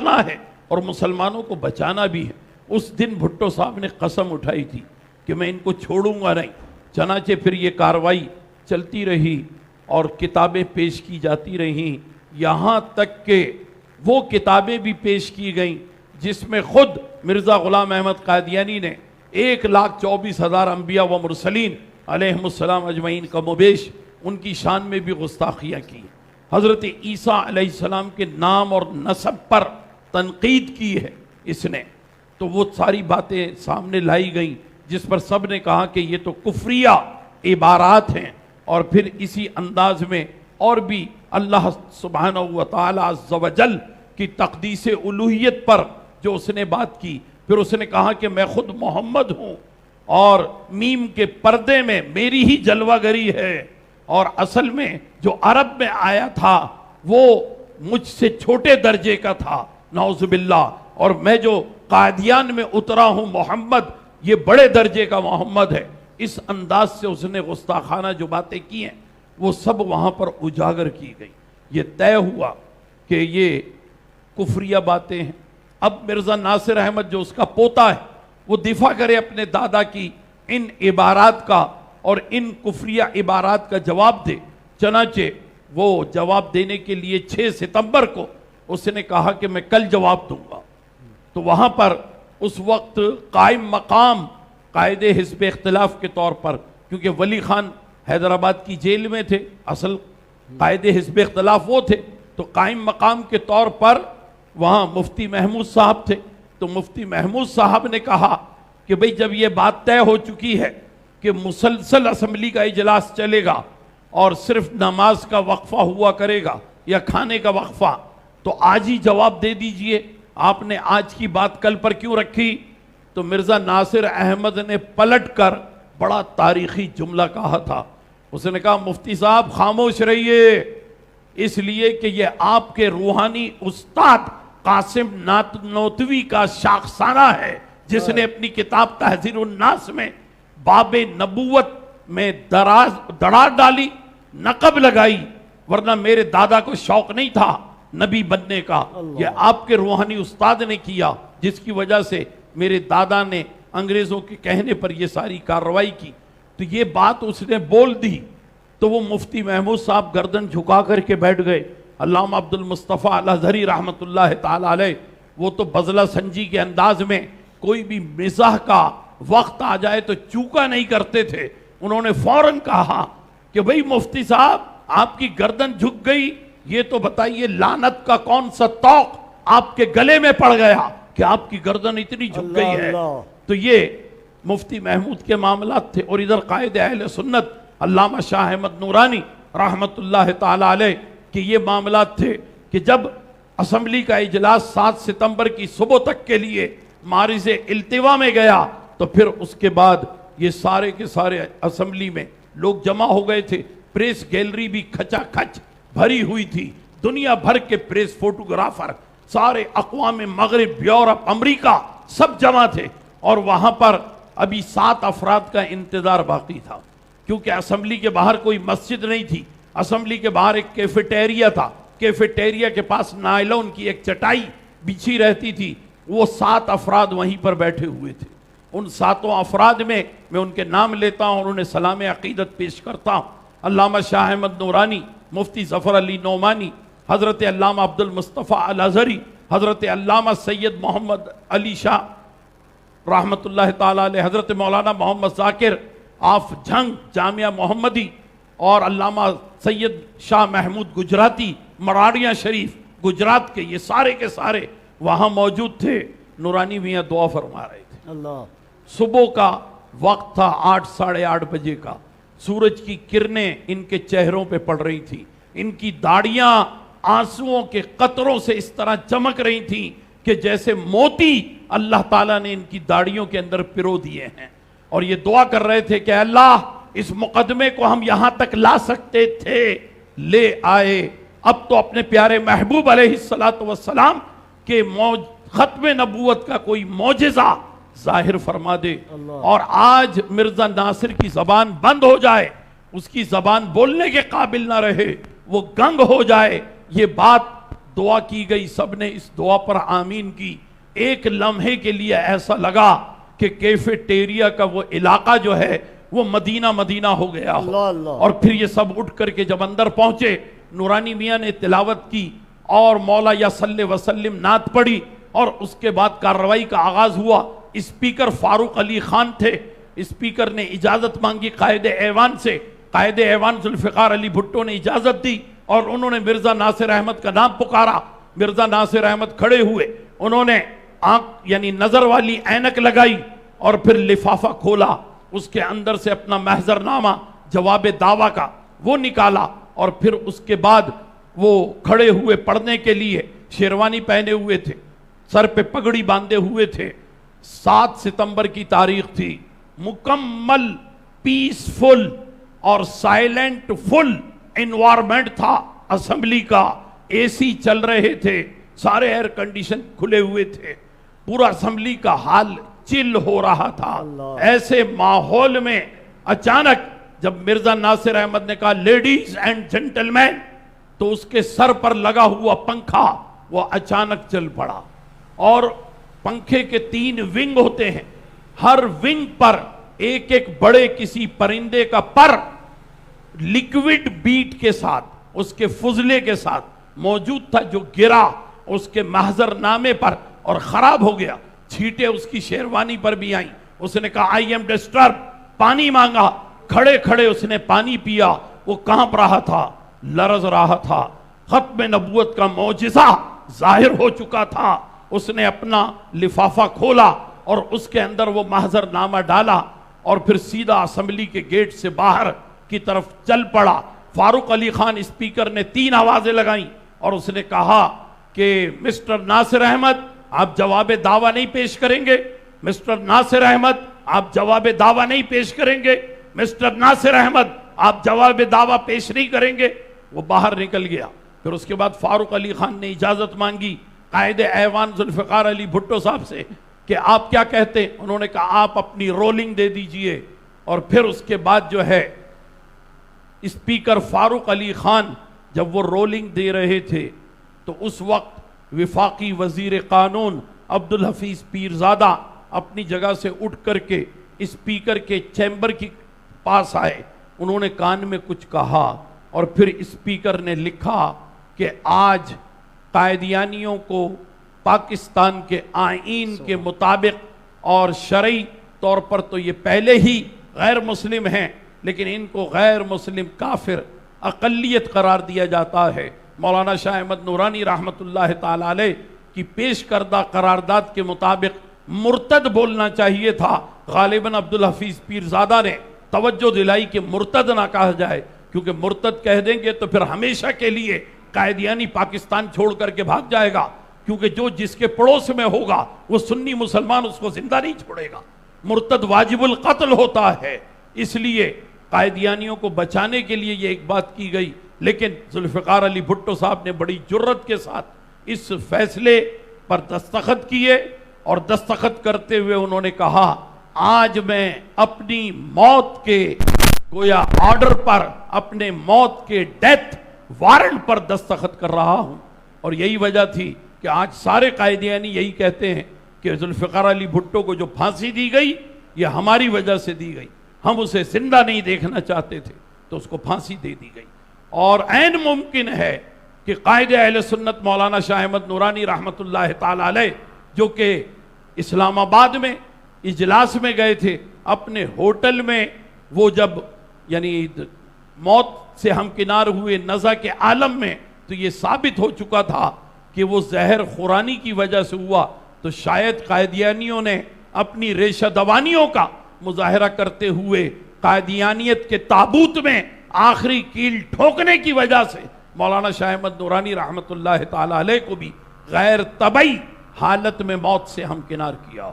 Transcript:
بچانا ہے اور مسلمانوں کو بچانا بھی ہے۔ اس دن بھٹو صاحب نے قسم اٹھائی تھی کہ میں ان کو چھوڑوں گا نہیں۔ چنانچہ پھر یہ کارروائی چلتی رہی اور کتابیں پیش کی جاتی رہیں، یہاں تک کہ وہ کتابیں بھی پیش کی گئیں جس میں خود مرزا غلام احمد قادیانی نے 1,24,000 انبیاء و مرسلین علیہم السلام اجمعین کا مبیش ان کی شان میں بھی گستاخیاں کی، حضرت عیسیٰ علیہ السلام کے نام اور نسب پر تنقید کی ہے اس نے۔ تو وہ ساری باتیں سامنے لائی گئیں جس پر سب نے کہا کہ یہ تو کفریہ عبارات ہیں، اور پھر اسی انداز میں اور بھی اللہ سبحانہ و تعالی عز و جل کی تقدیس الوہیت پر جو اس نے بات کی۔ پھر اس نے کہا کہ میں خود محمد ہوں اور میم کے پردے میں میری ہی جلوہ گری ہے، اور اصل میں جو عرب میں آیا تھا وہ مجھ سے چھوٹے درجے کا تھا نعوذ باللہ، اور میں جو قادیان میں اترا ہوں محمد یہ بڑے درجے کا محمد ہے۔ اس انداز سے اس نے گستاخانہ جو باتیں کی ہیں وہ سب وہاں پر اجاگر کی گئی۔ یہ طے ہوا کہ یہ کفریہ باتیں ہیں۔ اب مرزا ناصر احمد جو اس کا پوتا ہے وہ دفاع کرے اپنے دادا کی ان عبارات کا اور ان کفریہ عبارات کا جواب دے۔ چنانچہ وہ جواب دینے کے لیے 6 ستمبر کو اس نے کہا کہ میں کل جواب دوں گا۔ تو وہاں پر اس وقت قائم مقام قائد حزب اختلاف کے طور پر، کیونکہ ولی خان حیدرآباد کی جیل میں تھے، اصل قائد حزب اختلاف وہ تھے، تو قائم مقام کے طور پر وہاں مفتی محمود صاحب تھے۔ تو مفتی محمود صاحب نے کہا کہ بھئی جب یہ بات طے ہو چکی ہے کہ مسلسل اسمبلی کا اجلاس چلے گا اور صرف نماز کا وقفہ ہوا کرے گا یا کھانے کا وقفہ، تو آج ہی جواب دے دیجئے، آپ نے آج کی بات کل پر کیوں رکھی؟ تو مرزا ناصر احمد نے پلٹ کر بڑا تاریخی جملہ کہا تھا۔ اس نے کہا مفتی صاحب خاموش رہیے، اس لیے کہ یہ آپ کے روحانی استاد قاسم نانوتوی کا شاخسانہ ہے، جس نے اپنی کتاب تحذیر الناس میں باب نبوت میں دراز ڈالی، نقب لگائی، ورنہ میرے دادا کو شوق نہیں تھا نبی بننے کا، یہ آپ کے روحانی استاد نے کیا، جس کی وجہ سے میرے دادا نے انگریزوں کے کہنے پر یہ ساری کارروائی کی۔ تو یہ بات اس نے بول دی تو وہ مفتی محمود صاحب گردن جھکا کر کے بیٹھ گئے۔ علامہ عبد المصطفیٰ الازہری رحمۃ اللہ تعالی علیہ وہ تو بزلہ سنجی کے انداز میں کوئی بھی مزاح کا وقت آ جائے تو چوکا نہیں کرتے تھے۔ انہوں نے فوراً کہا کہ بھئی مفتی صاحب آپ کی گردن جھک گئی، یہ تو بتائیے لعنت کا کون سا توق آپ کے گلے میں پڑ گیا کہ آپ کی گردن اتنی جھک گئی ہے۔ تو یہ مفتی محمود کے معاملات تھے، اور ادھر قائد اہل سنت علامہ شاہ احمد نورانی رحمت اللہ تعالی علیہ کہ یہ معاملات تھے کہ جب اسمبلی کا اجلاس 7 ستمبر کی صبح تک کے لیے معرض التوا میں گیا تو پھر اس کے بعد یہ سارے کے سارے اسمبلی میں لوگ جمع ہو گئے تھے، پریس گیلری بھی کھچا کھچ بھری ہوئی تھی، دنیا بھر کے پریس فوٹوگرافر سارے اقوام مغرب، یورپ، امریکہ سب جمع تھے، اور وہاں پر ابھی 7 افراد کا انتظار باقی تھا، کیونکہ اسمبلی کے باہر کوئی مسجد نہیں تھی، اسمبلی کے باہر ایک کیفیٹیریا تھا، کیفیٹیریا کے پاس نائلون کی ایک چٹائی بچھی رہتی تھی، وہ 7 افراد وہیں پر بیٹھے ہوئے تھے۔ ان 7 افراد میں ان کے نام لیتا ہوں اور انہیں سلام عقیدت پیش کرتا ہوں۔ علامہ شاہ احمد نورانی، مفتی ظفر علی نعمانی، حضرت علامہ عبد المصطفیٰ الازہری، حضرت علامہ سید محمد علی شاہ رحمت اللہ تعالی علیہ، حضرت مولانا محمد ذاکر آف جھنگ جامعہ محمدی، اور علامہ سید شاہ محمود گجراتی مراڑیاں شریف گجرات کے، یہ سارے کے سارے وہاں موجود تھے۔ نورانی میاں دعا فرما رہے تھے۔ صبح کا وقت تھا، 8 ساڑھے 8 بجے کا، سورج کی کرنیں ان کے چہروں پہ پڑ رہی تھی، ان کی داڑیاں آنسوؤں کے قطروں سے اس طرح چمک رہی تھیں کہ جیسے موتی اللہ تعالیٰ نے ان کی داڑیوں کے اندر پرو دیے ہیں، اور یہ دعا کر رہے تھے کہ اللہ اس مقدمے کو ہم یہاں تک لا سکتے تھے، لے آئے، اب تو اپنے پیارے محبوب علیہ السلام کے ختم نبوت کا کوئی معجزہ ظاہر فرما دے، اور آج مرزا ناصر کی زبان بند ہو جائے، اس کی زبان بولنے کے قابل نہ رہے، وہ گنگ ہو جائے، یہ بات دعا کی گئی، سب نے اس دعا پر آمین کی. ایک لمحے کے لیے ایسا لگا کہ کیفیٹیریا کا وہ علاقہ جو ہے وہ مدینہ مدینہ ہو گیا ہو. اور پھر یہ سب اٹھ کر کے جب اندر پہنچے، نورانی میاں نے تلاوت کی اور مولا یا صلی وسلم نعت پڑھی، اور اس کے بعد کارروائی کا آغاز ہوا. اسپیکر فاروق علی خان تھے. اسپیکر نے اجازت مانگی قائد ایوان سے. قائد ایوان ذوالفقار علی بھٹو نے اجازت دی اور انہوں نے مرزا ناصر احمد کا نام پکارا. مرزا ناصر احمد کھڑے ہوئے، انہوں نے آنکھ یعنی نظر والی اینک لگائی اور پھر لفافہ کھولا، اس کے اندر سے اپنا محضر نامہ جواب دعویٰ کا وہ نکالا، اور پھر اس کے بعد وہ کھڑے ہوئے پڑھنے کے لیے. شیروانی پہنے ہوئے تھے، سر پہ پگڑی باندھے ہوئے تھے. 7 ستمبر کی تاریخ تھی. مکمل پیسفل اور سائلنٹ فل انوائرمنٹ تھا اسمبلی کا. اے سی چل رہے تھے، سارے ایئر کنڈیشن کھلے ہوئے تھے، پورا اسمبلی کا حال چل ہو رہا تھا. ایسے ماحول میں اچانک جب مرزا ناصر احمد نے کہا لیڈیز اینڈ جنٹلمین، تو اس کے سر پر لگا ہوا پنکھا وہ اچانک چل پڑا. اور پنکھے کے 3 ونگ ہوتے ہیں، ہر ونگ پر ایک ایک بڑے کسی پرندے کا پر لیکوڈ بیٹ کے ساتھ، اس کے فضلے کے ساتھ موجود تھا، جو گرا اس کے محضر نامے پر اور خراب ہو گیا. چھیٹیں اس کی شیروانی پر بھی آئیں. اس نے کہا آئی ایم ڈسٹرب، پانی مانگا. کھڑے کھڑے اس نے پانی پیا. وہ کانپ رہا تھا، لرز رہا تھا. ختم نبوت کا معجزہ ظاہر ہو چکا تھا. اس نے اپنا لفافہ کھولا اور اس کے اندر وہ محضر نامہ ڈالا اور پھر سیدھا اسمبلی کے گیٹ سے باہر کی طرف چل پڑا. فاروق علی خان اسپیکر نے 3 آوازیں لگائیں اور اس نے کہا کہ مسٹر ناصر احمد آپ جواب دعویٰ نہیں پیش کریں گے. مسٹر ناصر احمد آپ جواب دعویٰ نہیں پیش کریں گے. مسٹر ناصر احمد آپ جواب دعویٰ پیش نہیں کریں گے. وہ باہر نکل گیا. پھر اس کے بعد فاروق علی خان نے اجازت مانگی قائد ایوان ذوالفقار علی بھٹو صاحب سے کہ آپ کیا کہتے ہیں. انہوں نے کہا آپ اپنی رولنگ دے دیجئے. اور پھر اس کے بعد جو ہے اسپیکر فاروق علی خان جب وہ رولنگ دے رہے تھے تو اس وقت وفاقی وزیر قانون عبدالحفیظ پیرزادہ اپنی جگہ سے اٹھ کر کے اسپیکر کے چیمبر کی پاس آئے. انہوں نے کان میں کچھ کہا اور پھر اسپیکر نے لکھا کہ آج قائدیانیوں کو پاکستان کے آئین کے مطابق اور شرعی طور پر تو یہ پہلے ہی غیر مسلم ہیں، لیکن ان کو غیر مسلم کافر اقلیت قرار دیا جاتا ہے. مولانا شاہ احمد نورانی رحمت اللہ تعالی علیہ کی پیش کردہ قرارداد کے مطابق مرتد بولنا چاہیے تھا. غالباً عبدالحفیظ پیرزادہ نے توجہ دلائی کہ مرتد نہ کہا جائے، کیونکہ مرتد کہہ دیں گے تو پھر ہمیشہ کے لیے قائدیانی پاکستان چھوڑ کر کے بھاگ جائے گا، کیونکہ جو جس کے پڑوس میں ہوگا وہ سنی مسلمان اس کو زندہ نہیں چھوڑے گا. مرتد واجب القتل ہوتا ہے. اس لیے قائدیانیوں کو بچانے کے لیے یہ ایک بات کی گئی. لیکن ذوالفقار علی بھٹو صاحب نے بڑی جرت کے ساتھ اس فیصلے پر دستخط کیے اور دستخط کرتے ہوئے انہوں نے کہا آج میں اپنی موت کے گویا آرڈر پر، اپنے موت کے ڈیتھ وارنٹ پر دستخط کر رہا ہوں. اور یہی وجہ تھی کہ آج سارے قائدیانی یہی کہتے ہیں کہ ذوالفقار علی بھٹو کو جو پھانسی دی گئی یہ ہماری وجہ سے دی گئی. ہم اسے زندہ نہیں دیکھنا چاہتے تھے تو اس کو پھانسی دے دی گئی. اور عین ممکن ہے کہ قائد اہل سنت مولانا شاہ احمد نورانی رحمت اللہ تعالی علیہ جو کہ اسلام آباد میں اجلاس میں گئے تھے، اپنے ہوٹل میں وہ جب یعنی موت سے ہمکنار ہوئے نزع کے عالم میں، تو یہ ثابت ہو چکا تھا کہ وہ زہر خورانی کی وجہ سے ہوا. تو شاید قائدیانیوں نے اپنی ریشہ دوانیوں کا مظاہرہ کرتے ہوئے قائدیانیت کے تابوت میں آخری کیل ٹھوکنے کی وجہ سے مولانا شاہ احمد نورانی رحمت اللہ تعالی علیہ کو بھی غیر طبعی حالت میں موت سے ہمکنار کیا.